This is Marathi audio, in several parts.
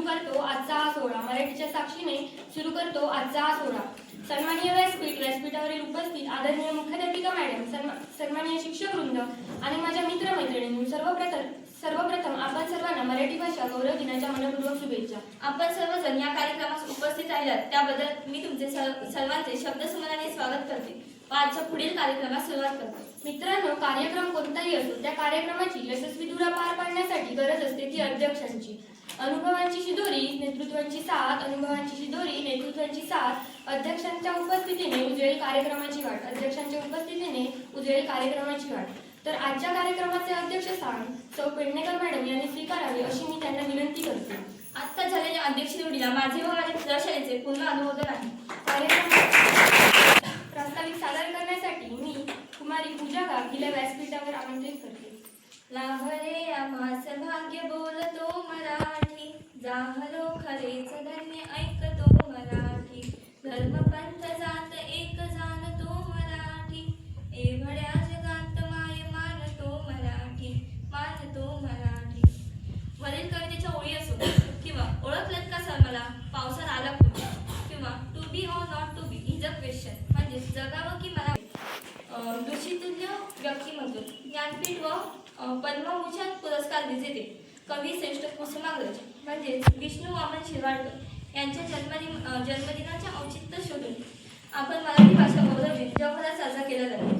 करतो आजचा हा सोहळा. मराठीच्या साक्षीने सुरू करतो आजचा हा सोहळा. सन्माननीय व्यासपीठावरील उपस्थित आदरणीय मुख्याध्यापिका मॅडम, सन्माननीय शिक्षकवृंद आणि माझ्या मित्रमैत्रिणींनी सर्वप्रथम आपण सर्वांना मराठी भाषा गौरव दिनाच्या मनपूर्वक शुभेच्छा. आपण सर्वजण या कार्यक्रमास उपस्थित राहिलात त्याबद्दल मी तुमचे सर्वांचे शब्दसुमनाने स्वागत करते व आजच्या पुढील कार्यक्रमास सुरुवात करते. मित्रांनो, कार्यक्रम कोणताही असो त्या कार्यक्रमाची यशस्वी धुरा पार पाडण्यासाठी गरज असते ती अध्यक्षांची. अनुभवांची शिदोरी नेतृत्वाची साथ अध्यक्षांच्या उपस्थितीने उजळेल कार्यक्रमाची वाट. तर आजच्या कार्यक्रमाचे अध्यक्षस्थान सौ पेडणेकर मॅडम यांनी स्वीकारावे अशी मी त्यांना विनंती करते. आत्ता झालेल्या अध्यक्ष निवडीला माझे व माझ्या प्रशालेचे पूर्ण अनुमोदन आहे. कार्यक्रम प्रास्ताविक सादर करण्यासाठी मी कुमारी पूजा गाग हिला व्यासपीठावर आमंत्रित करते. लाभले आम्हास भाग्य बोलतो मराठी, जाहलो खरेच धन्य ऐकतो मराठी, धर्म पंथ जात एक जाणतो मराठी, एवढ्या जगात माय मानतो मराठी. वरील कवितेच्या ओळी असो किंवा ओळखलत का सर मला पावसात आला कुठे, किंवा to be or not to be is a question म्हणजे जगावं की मला. ऋषितुल्य व्यक्तिमत्व, ज्ञानपीठ व पद्मभूषण पुरस्कार विजेते कवी श्रेष्ठ कुसुमाग्रज म्हणजे विष्णू वामन शिरवाडकर यांच्या जन्मदिनाच्या औचित्य शोधून आपण मराठी भाषा गौरव दिन जगभरात साजरा केला जातो.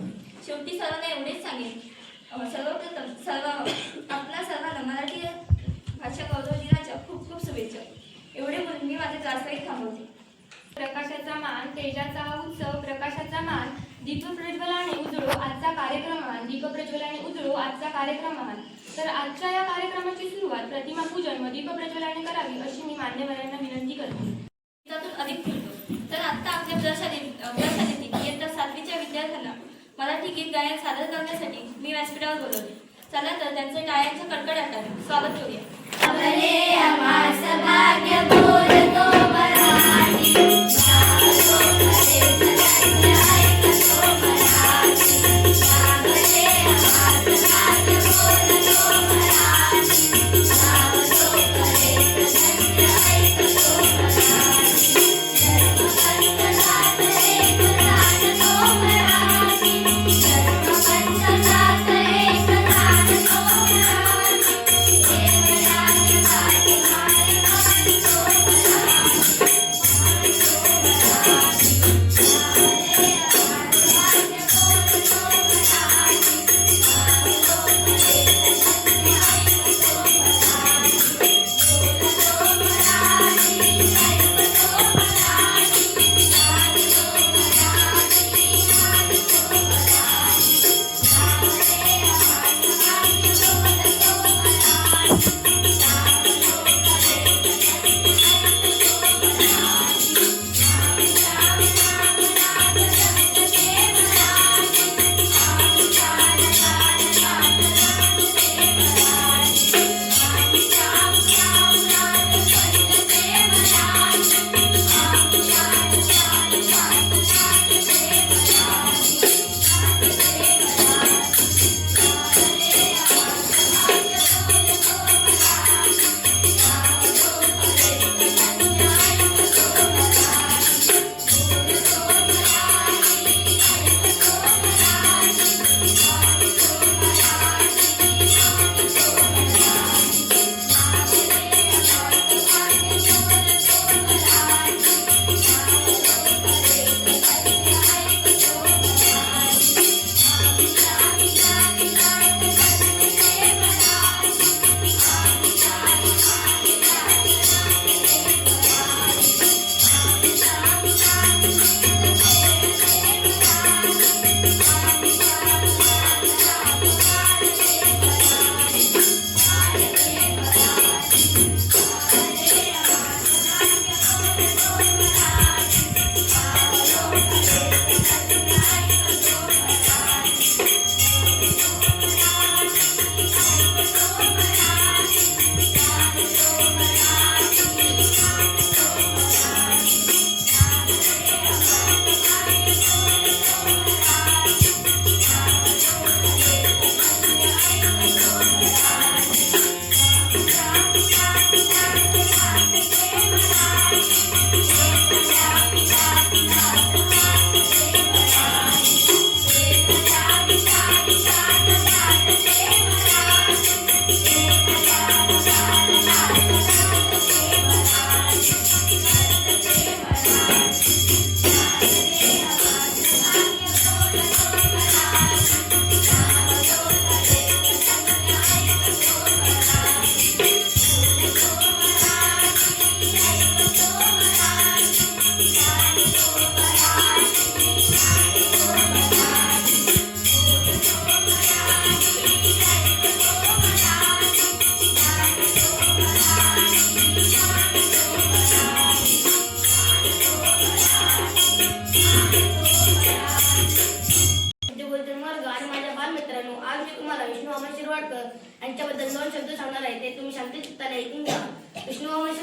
शेवटी सर्वांना एवढेच सांगेन, सर्वप्रथम आपल्या सर्वांना मराठी भाषा गौरव दिनाच्या खूप खूप शुभेच्छा. एवढे म्हणून मी माझे प्रास्ताविक थांबवते. प्रकाशाचा मान, तेजाचा उत्सव, प्रकाशाचा मान, दीपप्रज्वलाने उजळो आजचा कार्यक्रम. तर आजच्या या कार्यक्रमाची सुरुवात प्रतिमा पूजन व दीपप्रज्वलाने करावी अशी मी मान्यवरांना विनंती करते. त्यातून अधिक फुलतो. तर आता आपल्या प्रशालेतील इयत्ता 7वीच्या विद्यार्थ्यांना मराठी गीत गायन सादर करण्यासाठी मी व्यासपीठावर बोलवले. चला तर त्यांचे टाळ्यांच्या कडकडाटाने स्वागत करूया.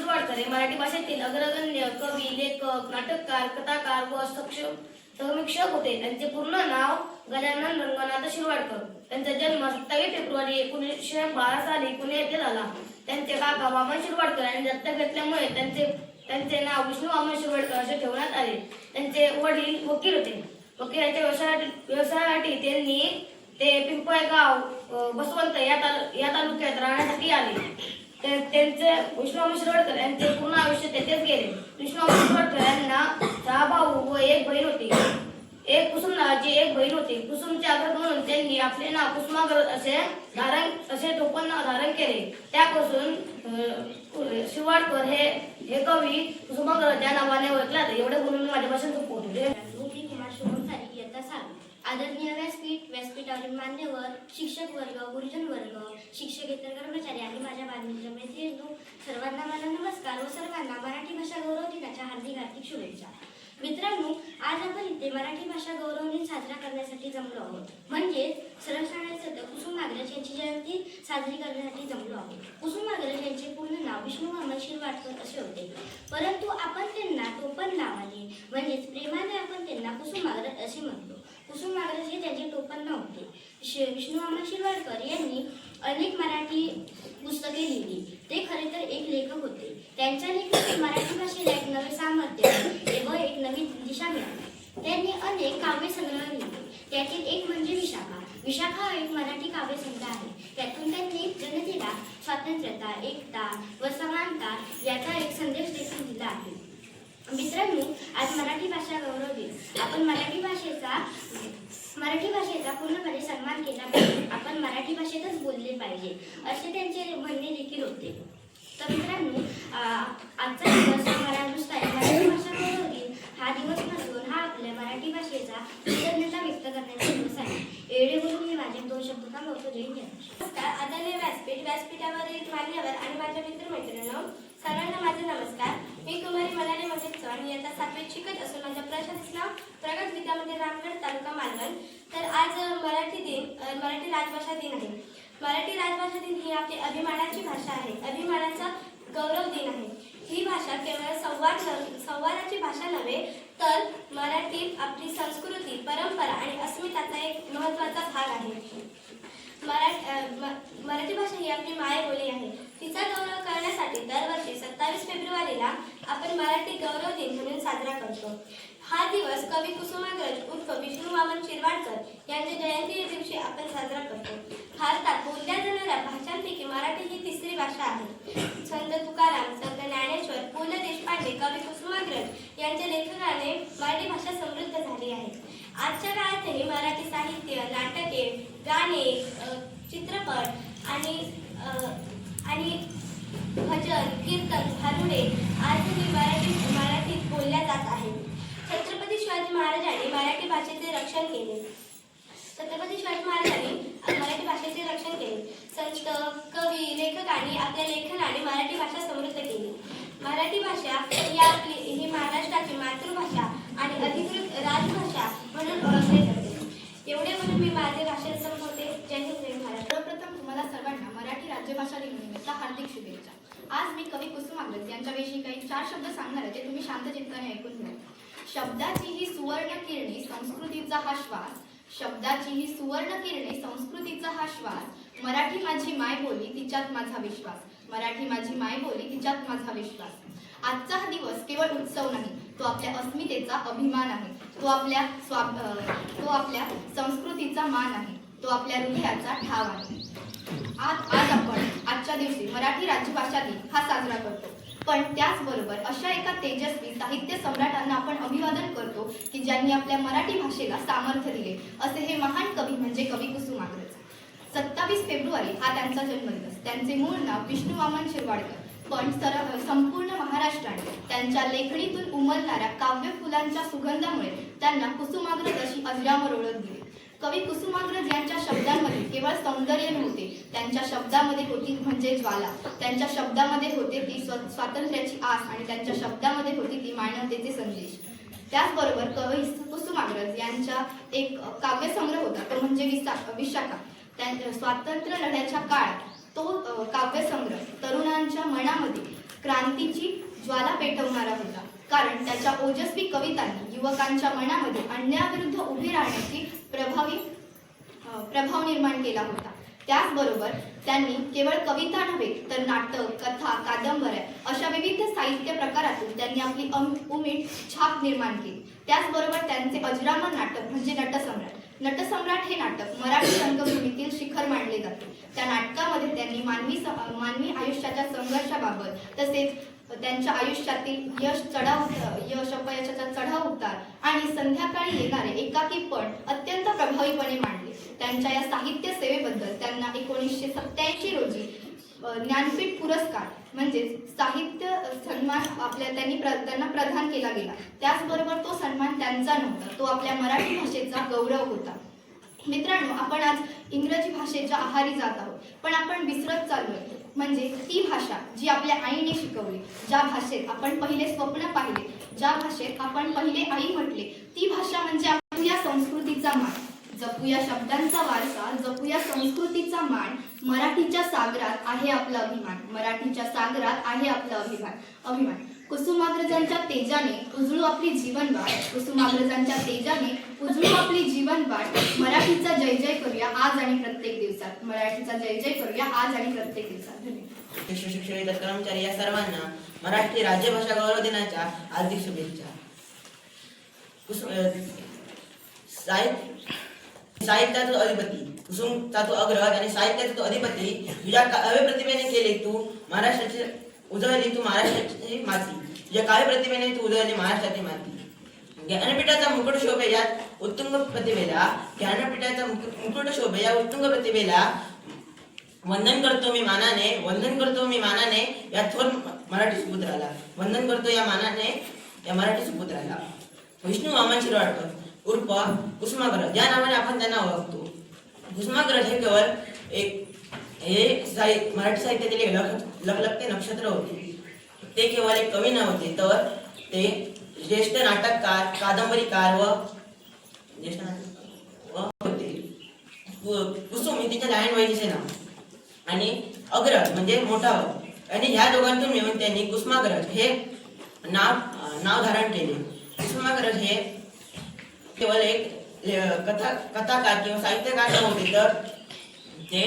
शिरवाडकर हे मराठी भाषेतील अग्रगण्य कवी, लेखक, नाटककार, कथाकार व समीक्षक होते. त्यांचे पूर्ण नाव गजानन रंगनाथ शिरवाडकर. त्यांचा जन्म 27 फेब्रुवारी 1912 साली पुणे येथे झाला. त्यांचे काका वामन शिरवाडकर यांनी दत्तक घेतल्यामुळे त्यांचे नाव विष्णू वामन शिरवाडकर असे ठेवण्यात आले. त्यांचे वडील वकील होते. वकिलाच्या व्यवसायासाठी ते पिंपळगाव बसवंत या तालुक्यात राहण्यासाठी आले. त्यांचे विष्णू शिरवाडकर यांचे पूर्ण आयुष्य तेथेच गेले. विष्णू शिरवाडकर यांना 6 भाऊ व 1 बहीण होती. एक कुसुम नावाची एक बहीण होती. कुसुमचे आग्रह म्हणून त्यांनी आपले नाव कुसुमाग्रज असे टोपण नाव धारण केले. त्यापासून शिरवाडकर हे कवी कुसुमाग्रज या नावाने ओळखला. एवढे बोलून मी माझ्या भाषण संपवतो. कुमार शुभम सारी इयत्ता 7. आदरणीय व्यासपीठावरील मान्यवर, शिक्षक वर्ग, गुरुजन वर्ग, शिक्षकेतर कर्मचारी आणि माझ्या बांधलेल्या मैत्रिणींनो, सर्वांना माझा नमस्कार व सर्वांना मराठी भाषा गौरव दिनाच्या हार्दिक शुभेच्छा. मित्रांनो, आज आपण इथे मराठी भाषा गौरव दिन साजरा करण्यासाठी जमलो आहोत. म्हणजेच सरळ सांगायचं तर कुसुमाग्रज यांची जयंती साजरी करण्यासाठी जमलो आहोत. कुसुमाग्रज यांचे पूर्ण नाव विष्णू वामन शिरवाडकर असे होते, परंतु आपण त्यांना टोपण नावाने म्हणजेच प्रेमाने आपण त्यांना कुसुमाग्रज असे म्हणतो. कुसुमाग्रज हे त्यांचे टोपण नाव होते. विष्णू वामन शिरवाडकर यांनी अनेक मराठी पुस्तके लिहिली. ते खरे तर एक लेखक होते. त्यांच्या लेखनात मराठी भाषेला एक नवे सामर्थ्य व एक नवी दिशा मिळाली. त्यांनी अनेक काव्यसंग्रह लिहिले. त्यातील एक म्हणजे विशाखा. विशाखा हा एक मराठी काव्यसंग्रह आहे. त्यातून त्यांनी जनतेला स्वातंत्र्यता, एकता व समानता याचा एक संदेश देखील दिला आहे. मित्रांनो, आज मराठी भाषा गौरव दिन. आपण मराठी भाषेचा पूर्णपणे सन्मान केला पाहिजे. आपण मराठी भाषेतच बोलले पाहिजे असे त्यांचे म्हणणे देखील होते. तर मित्रांनो, आजचा दिवस मराठी भाषा गौरव दिन हा दिवस नसून हा आपल्या मराठी भाषेचा कृतज्ञता व्यक्त करण्याचा दिवस आहे. एवढे बोलून मी माझे 2 शब्द थांबवतो. जय हिंद. नमस्कार. आदरणीय व्यासपीठावरील मान्यवर आणि माझ्या मित्रमैत्रिणींनो, सर्वांना माझे नमस्कार. मी कुमारी मनाली महेश चव्हाण इयत्ता 7वीत शिकत असून माझ्या प्रशासनाचे नाव प्रगत विद्यामंदिर रामगड तालुका मालवण. तर आज मराठी राजभाषा दिन आहे. मराठी राजभाषा दिन ही आपली अभिमानाची भाषा आहे. अभिमानाचा गौरव दिन आहे. ही भाषा केवळ संवादाची भाषा नव्हे, तर मराठी आपली संस्कृती, परंपरा आणि अस्मिताचा एक महत्त्वाचा भाग आहे. मराठी भाषा ही आपली मायबोली आहे. तिचा गौरव करण्यासाठी दरवर्षी 27 फेब्रुवारीला आपण मराठी गौरव दिन म्हणून साजरा करतो. हा दिवस कवी कुसुमाग्रज उर्फ विष्णू वामन शिरवाडकर यांच्या जयंती दिवशी आपण साजरा करतो. भारतात बोलल्या जाणाऱ्या भाषांपैकी मराठी ही 3री भाषा आहे. संत तुकाराम, संत ज्ञानेश्वर, पु ल देशपांडे, कवी कुसुमाग्रज यांच्या लेखनाने मराठी भाषा समृद्ध झाली आहे. आजच्या काळातही मराठी साहित्य, नाटके, गाणे, चित्रपट आणि भजन, कीर्तन, भारुडे आजही मराठीत बोलल्या जात आहेत. छत्रपती शिवाजी महाराजांनी मराठी भाषेचे रक्षण केले. संत, कवी, लेखकांनी आपल्या लेखनाने मराठी भाषा समृद्ध केली. मराठी भाषा ही महाराष्ट्राची मातृभाषा आणि अधिकृत राजभाषा म्हणून ओळखली जाते. एवढे म्हणून मी माझे भाषण संपवते. जय हिंद, जय महाराष्ट्र. सर्वप्रथम तुम्हाला सर्वांना मराठी राज्यभाषा दिनानिमित्त हार्दिक शुभेच्छा. आज मी कवी कुसुमाग्रज यांच्याविषयी काही 4 शब्द सांगणार आहे, ते तुम्ही शांत चित्ताने ऐकून घ्या. शब्दाची ही सुवर्ण किरणे संस्कृतीचा हा श्वास. शब्दाची ही सुवर्ण किरणे संस्कृतीचा हा श्वास. मराठी माझी मायबोली, तिच्यात माझा विश्वास. मराठी माझी मायबोली, तिच्यात माझा विश्वास. आजचा हा दिवस केवळ उत्सव नाही, तो आपल्या अस्मितेचा अभिमान आहे. तो आपल्या संस्कृतीचा मान आहे. तो आपल्या हृदयाचा ठाव आहे. आज आपण आजच्या दिवशी मराठी राज्यभाषा दिन हा साजरा करतो. पण त्याचबरोबर अशा एका तेजस्वी साहित्य सम्राटांना आपण अभिवादन करतो की ज्यांनी आपल्या मराठी भाषेला सामर्थ्य दिले. असे हे महान कवी म्हणजे कवी कुसुमाग्रज. 27 फेब्रुवारी हा त्यांचा जन्मदिवस. त्यांचे मूळ नाव विष्णू वामन शिरवाडकर. पण संपूर्ण महाराष्ट्राने त्यांच्या लेखणीतून उमलणाऱ्या काव्य फुलांच्या सुगंधामुळे त्यांना कुसुमाग्रज अशी अजरामर ओळख दिली. कवी कुसुमाग्रज यांच्या शब्दांमध्ये केवळ सौंदर्य नव्हते, त्यांच्या शब्दामध्ये होती म्हणजे ज्वाला. त्यांच्या शब्दामध्ये होते ती स्वातंत्र्याची आस आणि त्यांच्या शब्दामध्ये होती ती मानवतेचे संदेश. त्याचबरोबर कवी कुसुमाग्रज यांचा एक काव्यसंग्रह होता, तो म्हणजे विशाखा. स्वातंत्र्य लढ्याच्या काळात तो काव्यसंग्रह तरुणांच्या मनामध्ये क्रांतीची ज्वाला पेटवणारा होता, कारण त्याच्या ओजस्वी कवितांनी युवकांच्या मनामध्ये अन्यायाविरुद्ध उभी राहण्याची प्रभाव निर्माण केला होता. त्याचबरोबर त्यांनी केवळ कविता नव्हे तर नाटक, कथा, कादंबऱ्या अशा विविध साहित्य प्रकारातून त्यांनी आपली उमीद छाप निर्माण केली. त्याचबरोबर त्यांचे अजरामर नाटक म्हणजे नटसम्राट. नटसम्राट हे नाटक मराठी रंगभूमीतील शिखर मानले जाते. त्या नाटकामध्ये त्यांनी मानवी आयुष्याच्या संघर्षाबाबत तसेच त्यांच्या आयुष्यातील अपयशाचा चढाव उतार आणि संध्याकाळी येणारे एकाकीपण अत्यंत प्रभावीपणे मांडले. त्यांच्या या साहित्य सेवेबद्दल त्यांना 1987 रोजी ज्ञानपीठ पुरस्कार म्हणजेच साहित्य सन्मान त्यांना प्रदान केला गेला. त्याचबरोबर तो सन्मान त्यांचा नव्हता, तो आपल्या मराठी भाषेचा गौरव होता. मित्रांनो, आपण आज इंग्रजी भाषेच्या आहारी जात आहोत, पण आपण विसरत चाललोय म्हणजे ती भाषा जी आपल्या आईने शिकवली, ज्या भाषेत आपण पहिले स्वप्न पाहिले, ज्या भाषेत आपण पहिले आई म्हटले, ती भाषा म्हणजे जपूया संस्कृतीचा मान, जपूया शब्दांचा वारसा, जपूया संस्कृतीचा मान. मराठीच्या सागरात आहे आपला अभिमान, मराठीच्या सागरात आहे आपला अभिमान. कुसुमाग्रजांच्या तेजाने उजळू आपली जीवनवाट, कुसुमाग्रजांच्या तेजाने उजळू आपली जीवनवाट. मराठीचा जय जय करूया आज आणि प्रत्येक दिवसात, मराठीचा जय जय करूया आज आणि प्रत्येक दिवसात. धन्यवाद. शिक्षक, कर्मचारी या सर्वांना मराठी राज्यभाषा गौरव दिनाच्या हार्दिक शुभेच्छा. साहित्याचा अधिपती, कुसुमचा तो अग्रज आणि साहित्याचा तो अधिपती, तुझ्या काव्य प्रतिभेने केले तू महाराष्ट्राची उजळली, तू महाराष्ट्राची माती, तुझ्या काव्य प्रतिभेने तू उजळली महाराष्ट्राची माती. ज्ञानपीठाचा मुकुट शोभे या उत्तुंग प्रतिभेला, ज्ञानपीठाचा मुकुट शोभे या उत्तुंग प्रतिभेला वंदन करतो मी मानाने या थोर मराठी सुपुत्राला, वंदन करतो या मानाने या मराठी सुपुत्राला. विष्णू वामन शिरवाडकर उर्फ कुसुमाग्रज या नावाने आपण त्यांना ओळखतो. कुसुमाग्रज हे केवळ मराठी साहित्यातील एक लखलखते नक्षत्र होते. ते केवळ एक कवी नव्हते, तर ते ज्येष्ठ नाटककार, कादंबरीकार व होते. कुसुम हे तिच्या लहान वहिनीचे नाव आणि अग्रज म्हणजे मोठा भाऊ, आणि ह्या दोघांतून मिळून त्यांनी कुसुमाग्रज हे नाव धारण केले. कुसुमाग्रज हे केवळ एक कथाकार किंवा साहित्यकार नव्हते, तर ते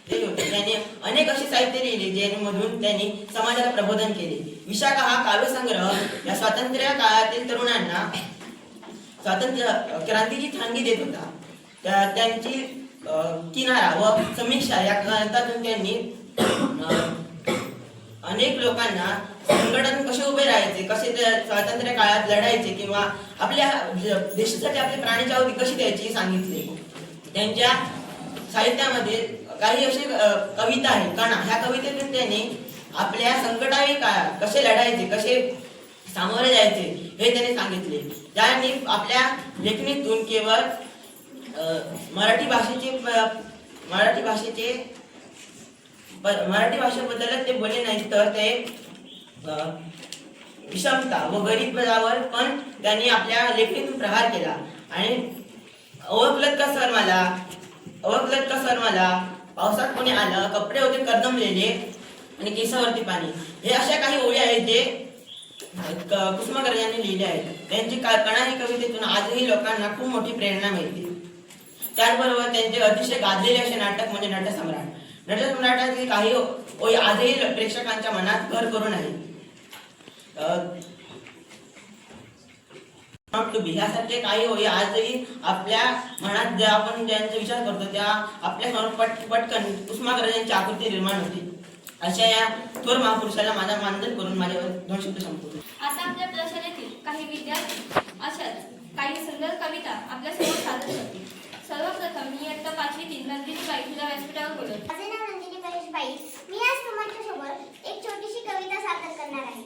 होते. त्यांनी अनेक अशी साहित्य लिहिले ज्यामधून त्यांनी समाजाला प्रबोधन केले. विशाखा हा काव्यसंग्रह या स्वातंत्र्य काळातील तरुणांना स्वातंत्र्य क्रांतीची ठाणगी देत होता. त्यांची किनारा व समीक्षा या ग्रंथातून त्यांनी अनेक लोकांना संकटातून कसे उभे राहायचे, कसे स्वातंत्र्य काळात लढायचे किंवा आपल्या देशासाठी आपली प्राणाची आहुती कशी द्यायची सांगितले. त्यांच्या साहित्यामध्ये काही असे कविता आहेत, कणा, ह्या कवितेतून त्यांनी आपल्या संकटावी काळात कसे लढायचे, कसे सामोरे जायचे हे त्यांनी सांगितले. त्यांनी आपल्या लेखणीतून केवळ मराठी भाषेबद्दलच ते बोलले नाहीत, तर ते विषमता व गरीबावर पण त्यांनी आपल्या लेखणीतून प्रहार केला. आणि ओळखलत का सर मला, पावसात कोणी आलं, कपडे होते कर्दमलेले आणि केसावरती पाणी, हे अशा काही ओळी आहेत जे कुसुमाग्रजांनी लिहिले आहेत. त्यांची कणा ही कवितेतून आजही लोकांना खूप मोठी प्रेरणा मिळते. त्याचबरोबर त्यांचे अतिशय गाजलेले असे नाटक म्हणजे नटसम्राट. नटसम्राटातील काही ओळी आजही प्रेक्षकांच्या मनात घर करून आहेत. नॉट टू बी ह्यासारखे काही ओळी आजही आपल्या मनात ज्या आपण ज्यांचा विचार करतो त्या आपल्या समोर पटकन कुसुमाग्रजांची आकृती निर्माण होते. अशा या थोर महापुरुषाला माझा मानधन करून माझे 2 शब्द संपवतो. आता आपल्या प्रशालेतील काही विद्यार्थी अशाच काही सुंदर कविता आपल्या समोर सादर करतील. सर्वप्रथम मी इयत्ता 5वीतील नंदिनी बाई तुला व्यासपीठावर बोलत. माझे नाव नंदिनी परेश बाई. मी आज तुमच्यासोबत एक छोटीशी कविता सादर करणार आहे.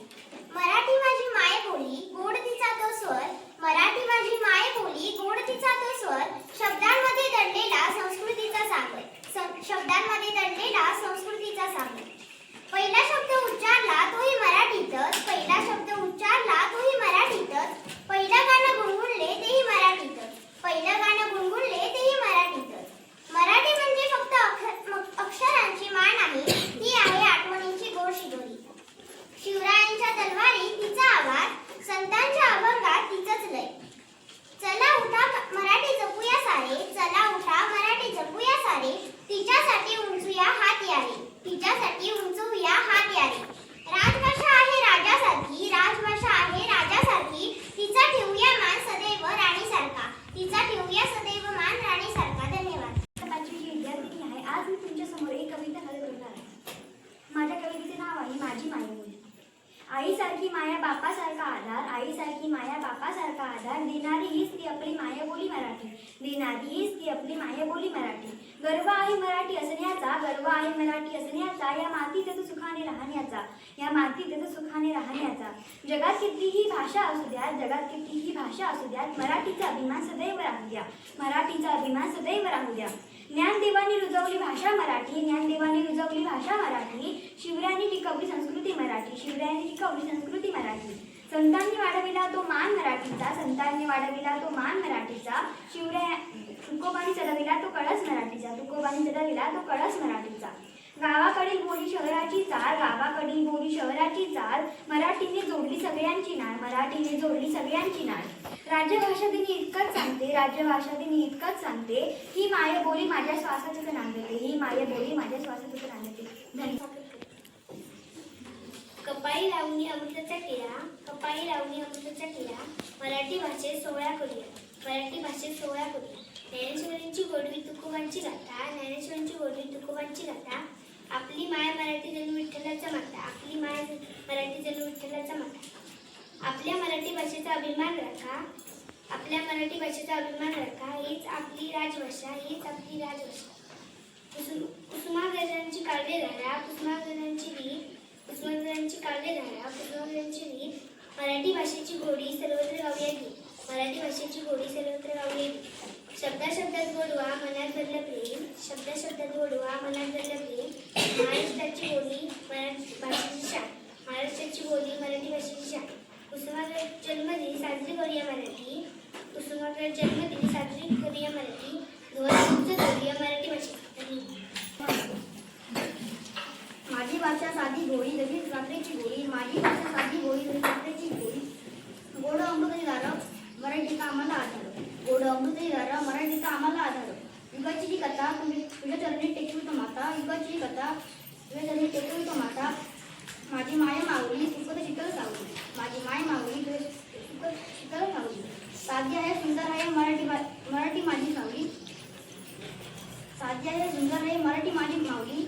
मराठी माझी मायबोली, गोड तिचा तो स्वर. मराठी माझी मायबोली, गोड तिचा तो स्वर. शब्दांमध्ये दडलेला संस्कृतीचा सागर. शब्दांमध्ये दडलेला संस्कृतीचा सागर. पहिला शब्द उच्चारला तोही मराठीतच. पहिला शब्द उच्चारला तोही मराठीतच. पहिलं गाणं गुणगुणले तेही मराठीतच. पहिलं गाणं गुणगुणले तेही मराठीतच. मराठी म्हणजे फक्त अक्षरांची माळ नाही, ती आहे आठवणींची गोड तिच्यासाठी उंचूया हात यारे, तिच्यासाठी उंचूया हात यारे. राजभाषा आहे राजासारखी, राजभाषा आहे राजासारखी, तिचा ठेवूया मान सदैव राणीसारखा, तिचा ठेवूया सदैव मान राणीसारखा. धन्यवाद. पाचवीची विद्यार्थिनी आहे. आज मी तुमच्या समोर एक कविता सादर करणार आहे. माझ्या कवितेचे नाव आहे माझी मायबोली. आईसारखी माया बापासारखा आधार, आईसारखी माया बापासारखा आधार, देणारी हीच ती आपली मायबोली मराठी, देणारी हीच ती आपली मायबोली मराठी. गर्व आहे मराठी असण्याचा, गर्व आहे मराठी असण्याचा, या मातीत येतो सुखाने राहण्याचा, या मातीत येतो सुखाने राहण्याचा. जगात कितीही भाषा असू द्या, जगात कितीही भाषा असू द्या, मराठीचा अभिमान सदैव राहू द्या, मराठीचा अभिमान सदैव राहू द्या. ज्ञानदेवानी रुजवली भाषा मराठी, ज्ञानदेवानी रुजवली भाषा मराठी, शिवरायांनी टिकवली संस्कृती मराठी, शिवरायांनी टिकवली संस्कृती मराठी. संतांनी वाढविला तो मान मराठीचा, संतांनी वाढविला तो मान मराठीचा, तुकोबांनी चढविला तो कळस मराठीचा, तुकोबांनी चढविला तो कळस मराठीचा. गावाकडील बोली शहराची चाल, गावाकडील बोली शहराची चाल, मराठीने जोडली सगळ्यांची नाळ, मराठीने जोडली सगळ्यांची नाळ. राज्यभाषा दिनी इतकंच सांगते, राज्यभाषा दिनी इतकंच सांगते, ही मायबोली माझ्या श्वासातच नांदते, ही मायबोली माझ्या श्वासातच नांदते. धन्यवाद. कपाळी लावणी अमृताचा टिळा, कपाळी लावणी अमृताचा टिळा, मराठी भाषेत सोहळा करूया, मराठी भाषेत सोहळा करूया. ज्ञानेश्वरींची गोडवी तुकोबांची गाथा, ज्ञानेश्वरींची गोडवी तुकोबांची गाथा, आपली माय मराठी जणू विठ्ठलाचा माता, आपली माय मराठी जणू विठ्ठलाचा माता. आपल्या मराठी भाषेचा अभिमान राखा, आपल्या मराठी भाषेचा अभिमान राखा, हीच आपली राजभाषा, हीच आपली राजभाषा. कुसुमाग्रजांची काव्य धारा, कुसुमाग्रजांची रीत, कुसुमाग्रजांची काव्य धारा, कुसुमाग्रजांची रीत, मराठी भाषेची गोडी सर्वत्र गाऊया गीत, मराठी भाषेची गोडी सर्वत्र गाऊया गीत. शब्दा शब्दात गोडवा मनात भरलं प्रेम, शब्दा शब्दात गोडवा मनात भरलं प्रेम, महाराष्ट्राची बोली मराठी भाषेची शान, महाराष्ट्राची बोली मराठी भाषेची शान. कुसुमाग्रज जन्मदिनी साजरी करूया मराठी, कुसुमाग्रज जन्मदिनी साजरी करूया मराठी, ध्वजउंच करूया मराठी भाषेत. माझी भाषा साधी गोळी जशी साखरेची गोळी, माझी भाषा साधी गोळी जशी साखरेची गोळी. गोड अमृताची धारा मराठीचा आम्हाला आधार, गोड अमृताची धारा मराठीचा आम्हाला आधार. युगाची ही कथा तुम्ही तुझ्या चरणी टेकवितो माता, युगाची ही कथा तुझ्या चरणी टेकवितो माता. माझी माय माऊली सुखद शीतल सावली, माझी माय माऊली सुखद शीतल सावली. साध्य आहे सुंदर आहे मराठी माझी सावली, साध्य आहे सुंदर आहे मराठी माझी माऊली.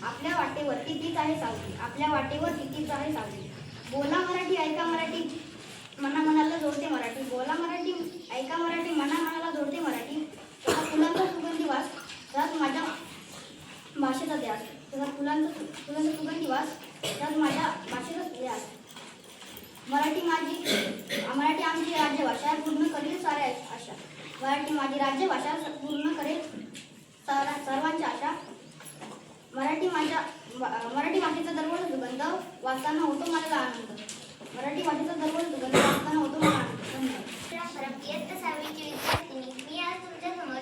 आपल्या वाटेवरती तीच आहे सावली, आपल्या वाटेवरती तीच आहे सावली. बोला मराठी ऐका मराठी मनाला जोडते मराठी, बोला मराठी ऐका मराठी मनाला जोडते मराठी. तसा फुलांचा सुगंधी वास त्यात माझ्या भाषेचा ध्यास, तसा फुलांचा सुगंधी वास त्यात माझ्या भाषेचा ध्यास. मराठी आमची राज्यभाषा पूर्ण करेल साऱ्या आशा, मराठी माझी राज्यभाषा पूर्ण करेल सर्वांच्या आशा. मराठी भाषेचा दरवळ सुगंध वाचताना होतो मला आनंद, मराठी भाषेचा दरवळ सुगंध वाचताना होतो मला आनंद. धन्यवाद. इयत्ता 6वीची विद्यार्थिनी, मी आज तुमच्यासमोर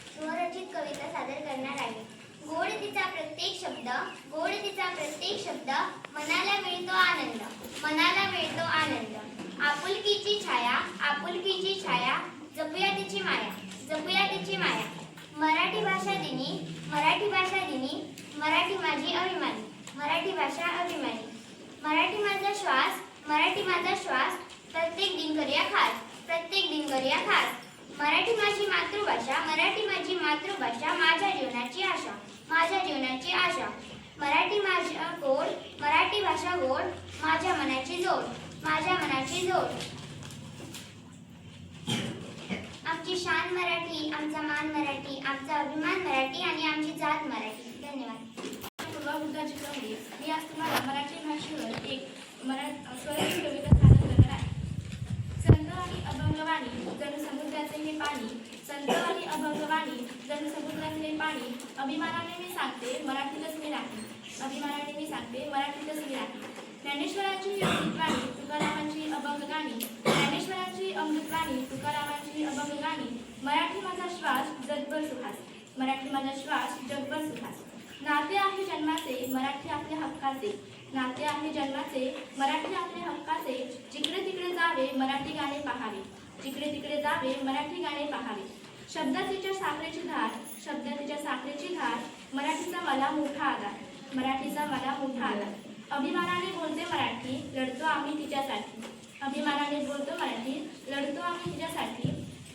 स्वरचित कविता सादर करणार आहे. गोड तिचा प्रत्येक शब्द, गोड तिचा प्रत्येक शब्द, मनाला मिळतो आनंद, मनाला मिळतो आनंद. आपुलकीची छाया, आपुलकीची छाया, जपूया तिची माया, जपूया तिची माया. मराठी भाषा दिनी, मराठी भाषा दिनी, मराठी माझी अभिमानी, मराठी भाषा अभिमानी. मराठी माझा श्वास, मराठी माझा श्वास, प्रत्येक दिन करूया खास, प्रत्येक दिन करूया खास. मराठी माझी मातृभाषा, मराठी माझी मातृभाषा, माझ्या जीवनाची आशा, माझ्या जीवनाची आशा. मराठी माझा गोड, मराठी भाषा गोड, माझ्या मनाची जोड, माझ्या मनाची जोड. आमची शान मराठी, आमचा मान मराठी, आमचा अभिमान मराठी आणि आमची जात मराठी. धन्यवाद. पूर्वा बुद्धाची प्रमणी, मी आज तुम्हाला मराठी भाषेवर एक स्वराची कविता सादर करणार आहे. संत आणि अभंगवाणी जणू समुद्राचे हे पाणी, संत आणि अभंगवाणी जणू समुद्राचे हे पाणी, अभिमानाने मी सांगते मराठीतच मी राहते, अभिमानाने मी सांगते मराठीतच मी राहते. ज्ञानेश्वरांची अमृतवाणी, तुकारामांची अभंगगाणी, ज्ञानेश्वरांची अमृतवाणी, तुकारामांची अभंगगाणी. मराठी माझा श्वास जगभर सुखास, मराठी माझा श्वास जगभर सुखास. नाते आहे जन्माचे, मराठी आपल्या हक्काचे, नाते आहे जन्माचे, मराठी आपल्या हक्काचे. जिकडे तिकडे जावे मराठी गाणे पहावे, जिकडे तिकडे जावे मराठी गाणे पहावे. शब्दात तिच्या साखरेची धार, शब्दाच्या साखरेची धार, मराठीचा मला मोठा आधार, मराठीचा मला मोठा आधार. अभिमानाने बोलते मराठी, लढतो आम्ही तिच्यासाठी. अभिमानाने बोलतो मराठी, लढतो आम्ही तिच्यासाठी.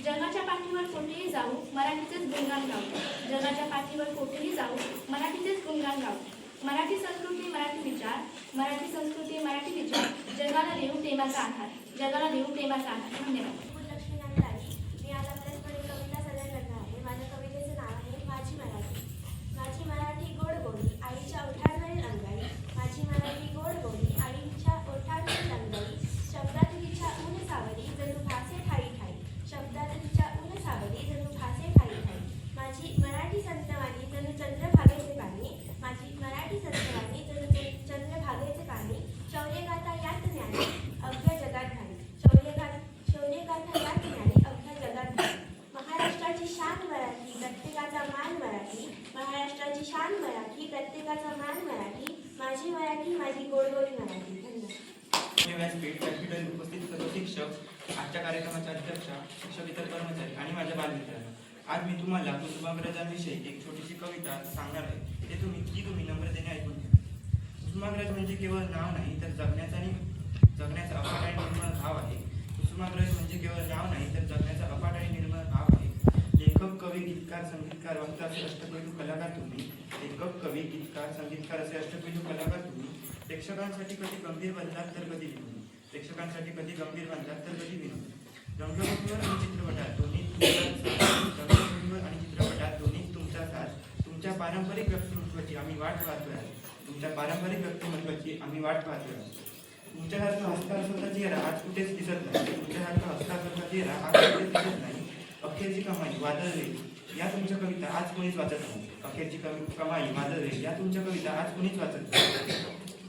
जगाच्या पाठीवर कोठेही जाऊ, मराठीचेच गुणगान गाऊ. जगाच्या पाठीवर कोठेही जाऊ, मराठीचेच गुणगान गाऊ. मराठी संस्कृती, मराठी विचार, मराठी संस्कृती, मराठी विचार. जगाला देऊ प्रेमाचा आधार, जगाला देऊ प्रेमाचा आधार. धन्यवाद. लक्ष्मीनारायण राणे. मी आज आपल्याकडे कविता सादर करणार आहे. माझ्या कवितेचे नाव आहे माझी मराठी. माझी मराठी गोड गोडी आईच्या ओठांवरील अंगाई. माझी मराठी गोड गोडी आईच्या ओठांवरील अंगाई. शब्दात तिच्या ऊन सावली जणू भासे ठाई ठाई. शब्दात तिच्या ऊन सावली जणू भासे ठाई ठाई. माझी मराठी संतवाणी जणू चंद्रभागेचे पाणी. माझी मराठी संतवाणी जणू चंद्रभागेचे पाणी. शौर्यगाथा यात ज्ञानी अवघ्या जगात घाली. शौर्यगाथा यात ज्ञानी अवघ्या जगात घाली. महाराष्ट्राची शान मराठी, प्रत्येकाचा मान मराठी. महाराष्ट्राची शान मराठी, प्रत्येकाचा मान मराठी. माझी मराठी, माझी गोडगोडी मराठी. धन्यवाद. व्यासपीठावर उपस्थित सर्व शिक्षक, आजच्या कार्यक्रमाचे अध्यक्ष, शिक्षक, इतर कर्मचारी आणि माझ्या बालमित्रांनो, आज मी तुम्हाला कुसुमाग्रजांविषयी एक छोटीशी कविता सांगणार आहे. ती तुम्ही नम्रतेने ऐकून घ्या. कुसुमाग्रज म्हणजे केवळ नाव नाही तर जगण्याचा अफाट आणि निर्मळ भाव आहे. कुसुमाग्रज म्हणजे केवळ नाव नाही तर जगण्याचा अफाट आणि निर्मळ भाव आहे. लेखक, कवी, गीतकार, संगीतकार, वक्ता असे अष्टपैलू कलाकार तुम्ही. लेखक, कवी, गीतकार, संगीतकार असे अष्टपैलू कलाकार तुम्ही. प्रेक्षकांसाठी कधी गंभीर बनतात तर कधी विनोद. प्रेक्षकांसाठी कधी गंभीर बनतात तर कधी विनोद. रंगभूमीवर आणि चित्रपटात दोन्ही तुमचा साथ. तुमच्या पारंपरिक व्यक्तिमत्वाची आम्ही वाट पाहतोय. तुमच्यासारखा हस्ताक्षरचा चेहरा आज कुठेच दिसत नाही. तुमच्यासारखा हस्ताक्षरचा चेहरा आज कुठेच दिसत नाही. अखेरची कमाई वादळवेल या तुमच्या कविता आज कोणीच वाचत नाही. अखेरची कमाई वादळवेल या तुमच्या कविता आज कोणीच वाचत नाही.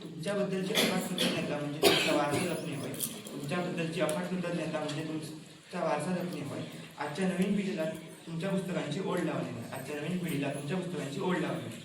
तुमच्याबद्दलची अफाट कृतज्ञता म्हणजे तुमचा वारसा जपणे होय. तुमच्याबद्दलची अफाट कृतज्ञता म्हणजे तुमचा वारसा जपणे होय. आजच्या नवीन पिढीला तुमच्या पुस्तकांची ओढ लावणे होय. आजच्या नवीन पिढीला तुमच्या पुस्तकांची ओढ लावणे.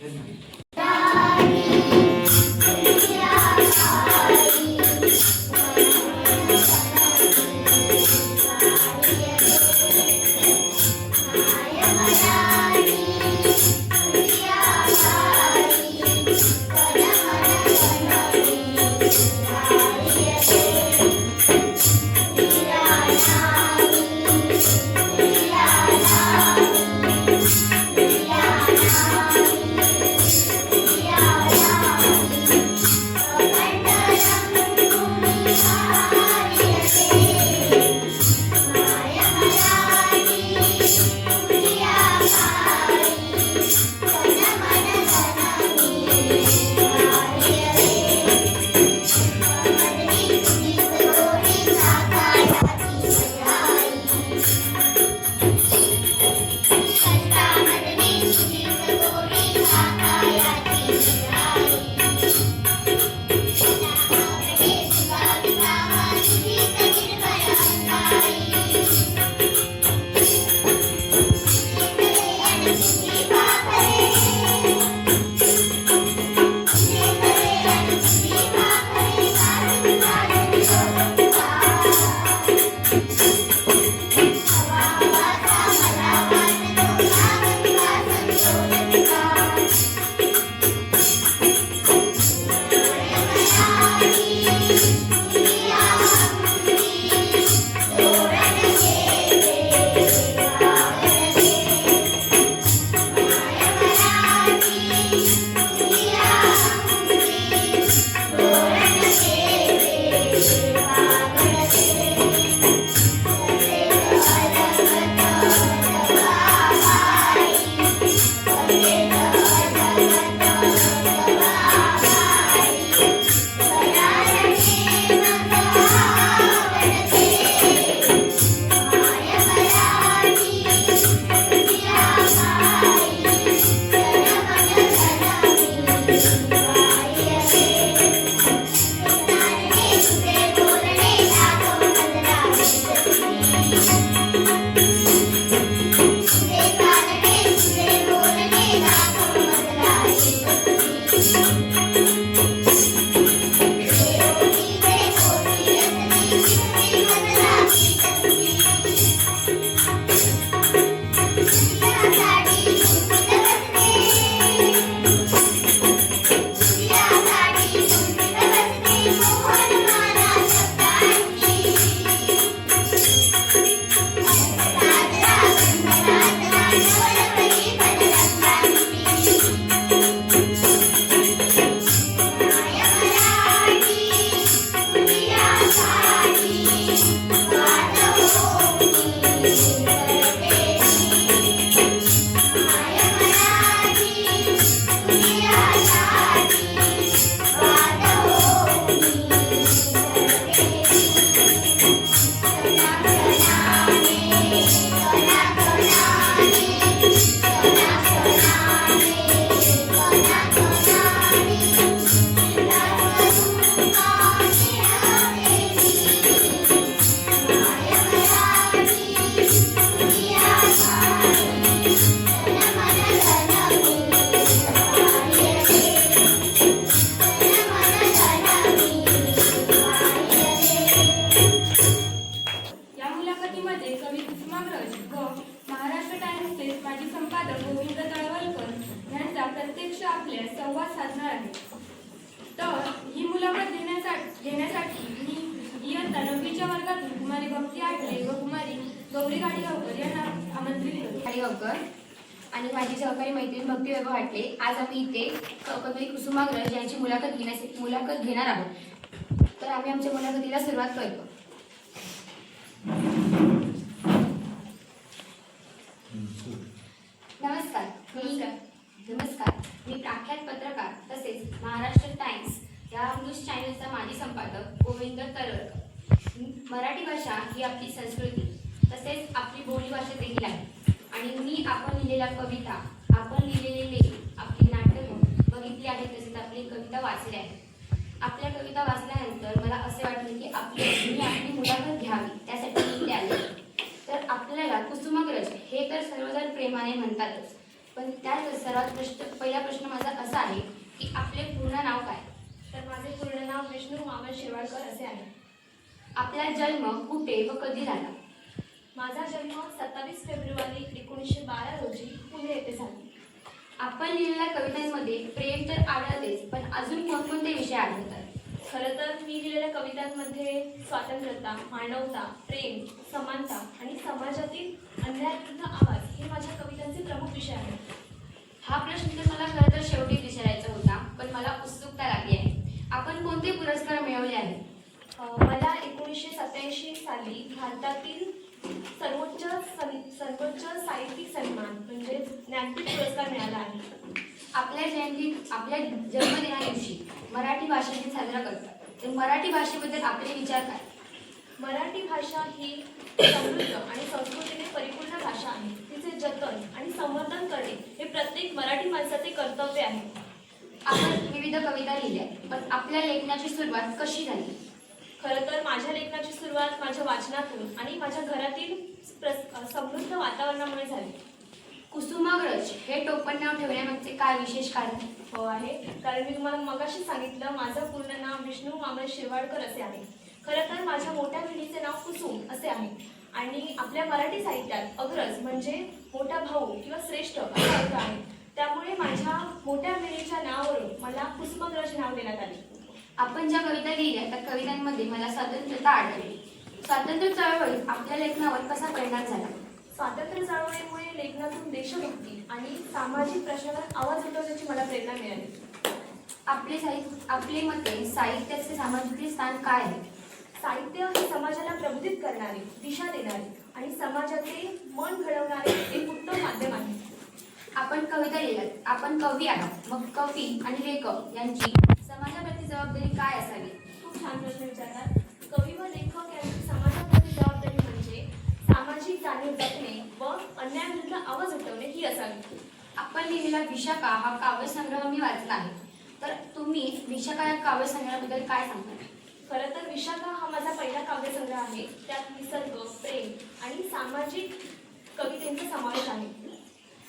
Thank you. आता 9वीच्या वर्गातून कुमारी भक्ती आठले व कुमारी गौरी गाडीगावकर यांना आमंत्रित करतो. गाडीगावकर आणि माझी सहकारी मैत्रीण भक्ती वैभव हाटले, आज आम्ही इथे कवी कुसुमाग्रज यांची मुलाखत घेणार आहोत. तर आम्ही आमच्या मुलाखतीला सुरुवात करतो. नमस्कार. मी प्रख्यात पत्रकार तसेच महाराष्ट्र टाइम्स या न्यूज चॅनलचा माजी संपादक गोविंद तरळकर. मराठी भाषा ही आपली संस्कृती तसेच आपली बोलीभाषा देखील आहे आणि मी आपण लिहिलेल्या कविता, आपण लिहिलेले लेख, आपली नाटकं बघितली आहेत तसेच आपली कविता वाचली आहे. आपल्या कविता वाचल्यानंतर मला असे वाटले की मी आपली मुलाखत घ्यावी, त्यासाठी मी इथे आले. तर आपल्याला कुसुमाग्रज हे तर सर्वजण प्रेमाने म्हणतातच, पण त्यात सर्वात पहिला प्रश्न माझा असा आहे की आपले पूर्ण नाव काय? तर माझे पूर्ण नाव विष्णू वामन शिरवाडकर असे आहे. आपला जन्म कुठे व कधी झाला? माझा जन्म 27 फेब्रुवारी 1912 रोजी पुणे येथे झाला. आपण लिहिलेल्या कवितांमध्ये प्रेम तर आढळतेच, पण अजून कोणकोणते विषय आढळतात? खरं तर मी लिहिलेल्या कवितांमध्ये स्वातंत्र्यता, मानवता, प्रेम, समानता आणि समाजातील अन्यायविरुद्ध आवाज हे माझ्या कवितांचे प्रमुख विषय आहेत. हा प्रश्न तर मला खरं तर शेवटी विचारायचा होता, पण मला उत्सुकता लागली आहे. आपण कोणते पुरस्कार मिळवले आहेत? मला 1987 साली भारतातील सर्वोच्च साहित्यिक सन्मान म्हणजे ज्ञानपीठ पुरस्कार मिळाला आहे. आपल्या जन्मदिनादिवशी मराठी भाषा दिन साजरा करतात, तर मराठी भाषेबद्दल आपले विचार काय? मराठी भाषा ही समृद्ध आणि संस्कृतीने परिपूर्ण भाषा आहे. तिचे जतन आणि संवर्धन करणे हे प्रत्येक मराठी माणसाचे कर्तव्य आहे. आपण विविध कविता लिहिल्या, पण आपल्या लेखनाची सुरुवात कशी झाली? खरं तर माझ्या लेखनाची सुरुवात माझ्या वाचनातून आणि माझ्या घरातील समृद्ध वातावरणामुळे झाली. कुसुमाग्रज हे टोपण नाव ठेवण्यामागचे काय विशेष कारण? हो आहे, कारण मी तुम्हाला मगाशी सांगितलं माझं पूर्ण नाव विष्णू वामन शिरवाडकर असे आहे. खरं तर माझ्या मोठ्या मुलीचे नाव कुसुम असे आहे आणि आपल्या मराठी साहित्यात अग्रज म्हणजे मोठा भाऊ किंवा श्रेष्ठ असा अर्थ आहे. त्यामुळे माझ्या मोठ्या मुलीच्या नावावरून मला कुसुमाग्रज नाव देण्यात आले. आपण ज्या कविता लिहिल्या त्या कवितांमध्ये मला स्वातंत्र्यता आढळली. स्वातंत्र्य चळवळीत आपल्या लेखनावर कसा परिणाम झाला? स्वातंत्र्य चळवळीमुळे लेखनातून देशभक्ती आणि सामाजिक प्रश्नांवर आवाज उठवण्याची मला प्रेरणा मिळाली. आपले मते साहित्याचे सामाजिक स्थान काय आहे? साहित्य हे समाजाला प्रबोधित करणारे, दिशा देणारे आणि समाजाचे मन घडवणारे एक उत्तम माध्यम आहे. आपण कविता लिहिल्यात, आपण कवी आहात, मग कवी आणि लेखक यांची समाजाप्रती जबाबदारी काय असावी? खूप छान प्रश्न विचारतात. कवी व लेखक यांची समाजाप्रती जबाबदारी म्हणजे सामाजिक जाणीव जपणे व अन्यायाविरुद्ध आवाज उठवणे ही असावी. आपण लिहिलेला विशाखा हा काव्यसंग्रह मी वाचला आहे, तर तुम्ही विशाखा या काव्यसंग्रहाबद्दल काय सांगता? खरं तर विशाखा हा माझा पहिला काव्यसंग्रह आहे. त्यात निसर्ग, प्रेम आणि सामाजिक कवितेचा समावेश आहे.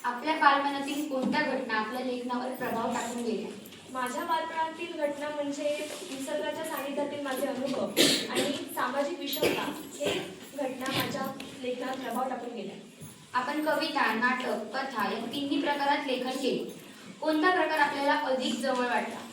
आपल्या बालपणातील कोणत्या घटना आपल्या लेखनावर प्रभाव टाकून गेल्या? माझ्या बालपणातील घटना म्हणजे निसर्गाच्या सानिध्यातील माझे अनुभव आणि सामाजिक विषमता हे घटना माझ्या लेखनात प्रभाव टाकून गेल्या. आपण कविता, नाटक, कथा या तिन्ही प्रकारात लेखन केले. कोणता प्रकार आपल्याला अधिक जवळ वाटला?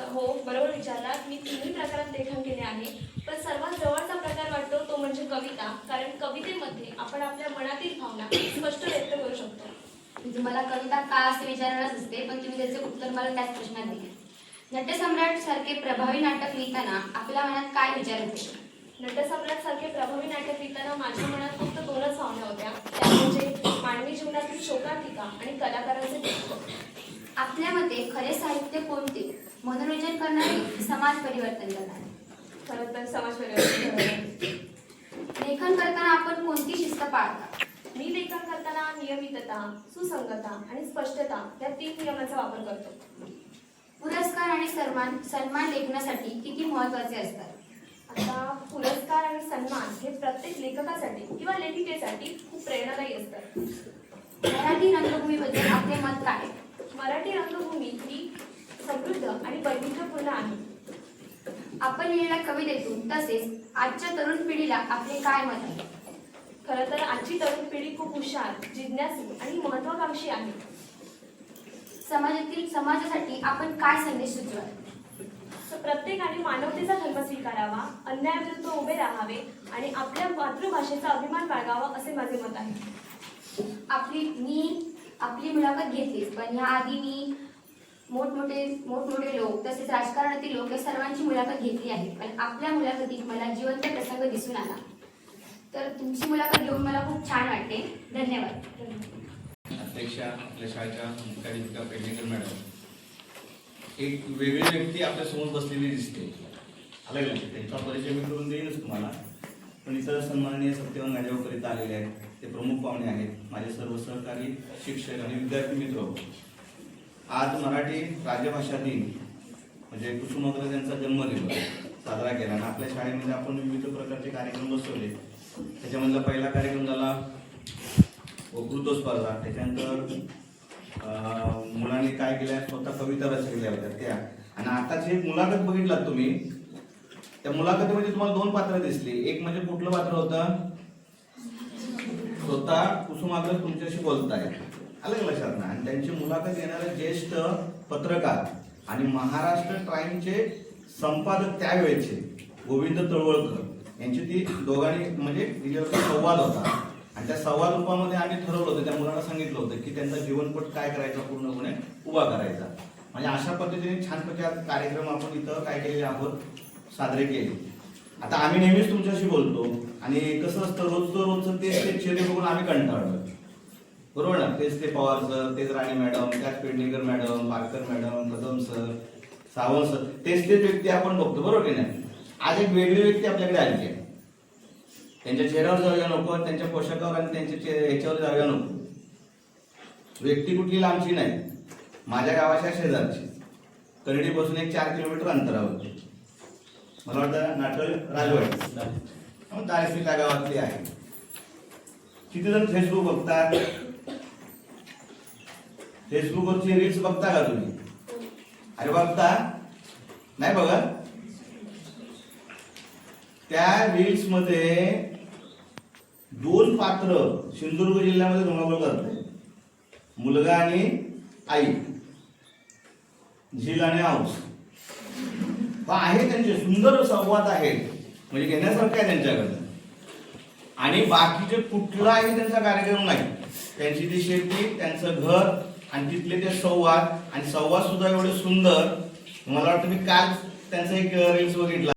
हो, बरोबर विचारलात. मी तिन्ही प्रकारात लेखन केले आहे, पण सर्वात जवळचा प्रकार वाटतो तो म्हणजे कविता. कारण कवितेमध्ये आपण आपल्या मनातील भावना स्पष्ट व्यक्त करू शकतो. मी तुम्हाला कविता का असे विचारणारच असते, पण तुम्ही त्याचे उत्तर मला त्याच प्रश्नात दिले. नटसम्राट सारखे प्रभावी नाटक लिहिताना आपल्या मनात काय विचार होते? नटसम्राट सारखे प्रभावी नाटक लिहिताना माझ्या मनात फक्त दोनच भावना होत्या, त्या म्हणजे मानवी जीवनातील शोकांतिका आणि कलाकारांचे दुःख. आपल्या मते खरे साहित्य कोणते? मनोरंजन करणारे, समाज परिवर्तन करणारे? खरं तर समाज परिवर्तन. लेखन करताना आपण कोणती शिस्त पाळता? मी लेखन करताना नियमितता, सुसंगता आणि स्पष्टता या 3 नियमांचा वापर करतो. पुरस्कार आणि सन्मान लेखनासाठी किती महत्त्वाचे असतात? आता पुरस्कार आणि सन्मान हे प्रत्येक लेखकासाठी किंवा लेखिकेसाठी खूप प्रेरणादायी असतात. मराठी रंगभूमीबद्दल आपले मत काय? मराठी रंगभूमी ही समृद्ध आणि वैविध्यपूर्ण आहे. आपण लिहिलेल्या कवितेतून तसेच आजच्या तरुण पिढीला आपले काय मत आहे? खरं तर आजची तरुण पिढी खूप हुशार, जिज्ञासू आणि महत्वाकांक्षी आहे. समाजासाठी आपण काय संदेश सुचवाल? प्रत्येकाने मानवतेचा धर्म स्वीकारावा, अन्यायाविरुद्ध उभे राहावे आणि आपल्या मातृभाषेचा अभिमान बाळगावा असे माझे मत आहे. आपली मुलाखत घेतलीच, पण ह्याआधी मी मोठमोठे लोक तसेच राजकारणातील लोक या सर्वांची मुलाखत घेतली आहे. पण आपल्या मुलाखतीत मला जिवंत प्रसंग दिसून आला. तर तुमची मुलाखत घेऊन मला खूप छान वाटते. धन्यवाद. अध्यक्षा, आपल्या शाळेच्या मुख्याध्यापिका पेडणेकर मॅडम, एक वेगळी व्यक्ती आपल्या समोर बसलेली दिसते. अलग त्यांचा परिचय मी करून देईनच तुम्हाला, पण इतर सन्माननीय सत्यवान गाडेगावकर इथं आलेले आहेत. ते प्रमुख पाहुणे आहेत, माझे सर्व सहकारी शिक्षक आणि विद्यार्थी मित्र. आज मराठी राजभाषा दिन म्हणजे कुसुमाग्रज यांचा जन्मदिवस साजरा केला आणि आपल्या शाळेमध्ये आपण विविध प्रकारचे कार्यक्रम बसवले. त्याच्यामधला पहिला कार्यक्रम झाला वक्तृत्व स्पर्धा. त्याच्यानंतर मुलांनी काय केल्या, स्वतः कविता रचलेल्या होत्या त्या. आणि आताची एक मुलाखत बघितलात तुम्ही, त्या मुलाखतीमध्ये तुम्हाला दोन पात्र दिसली. एक म्हणजे कुठलं पात्र होतं, स्वतः कुसुमाग्रज तुमच्याशी बोलताय, अलग लक्षात ना. आणि त्यांची मुलाखत घेणारे ज्येष्ठ पत्रकार आणि महाराष्ट्र टाइम्सचे संपादक त्यावेळेचे गोविंद तळवळकर यांची ती दोघांनी म्हणजे तिच्यावर संवाद होता. आणि त्या संवाद रूपामध्ये आम्ही ठरवलं होतं, त्या मुलांना सांगितलं होतं की त्यांचा जीवनपट काय करायचा, पूर्णपणे उभा करायचा. म्हणजे अशा पद्धतीने छान प्रकारे कार्यक्रम आपण इथं काय केलेले आहोत, साजरे केले. आता आम्ही नेहमीच तुमच्याशी बोलतो आणि कसं असतं, रोजचं तेच ते चेहरे बघून आम्ही कंटाळलो, बरोबर ना. तेच ते पवार सर, तेच राणे मॅडम, त्याच Pednekar madam, Parkar madam, Kadam sir, Sawant sir, तेच व्यक्ती आपण बघतो, बरोबर की नाही. आज एक वेगळी व्यक्ती आपल्याकडे आली आहे. त्यांच्या चेहऱ्यावर जाऊया नको, त्यांच्या पोशाखावर आणि त्यांच्या ह्याच्यावर जाऊया नको. व्यक्ती कुठली लांबची नाही, माझ्या गावाच्या शेजारची, करडीपासून एक 4 किलोमीटर अंतरावर, मला वाटतं नाटळ राजवाडी तारसी त्या गावातली आहे. किती जण फेसबुक बघतात, फेसबुकवरची रील्स बघता का तुम्ही? अरे बघता नाही बघत. त्या रील्स मध्ये 2 पात्र सिंधुदुर्ग जिल्ह्यामध्ये धुमाकूळ करते, मुलगा आणि आई, झील आणि औस. आहे त्यांचे सुंदर संवाद आहेत, म्हणजे घेण्यासारखं आहे त्यांच्याकडे. आणि बाकीचे कुठलाही त्यांचा कार्यक्रम नाही. त्यांची ती शेती, त्यांचं घर आणि तिथले ते संवाद, आणि संवाद सुद्धा एवढे सुंदर. मला वाटतं मी काल त्यांचा एक रील्स बघितला.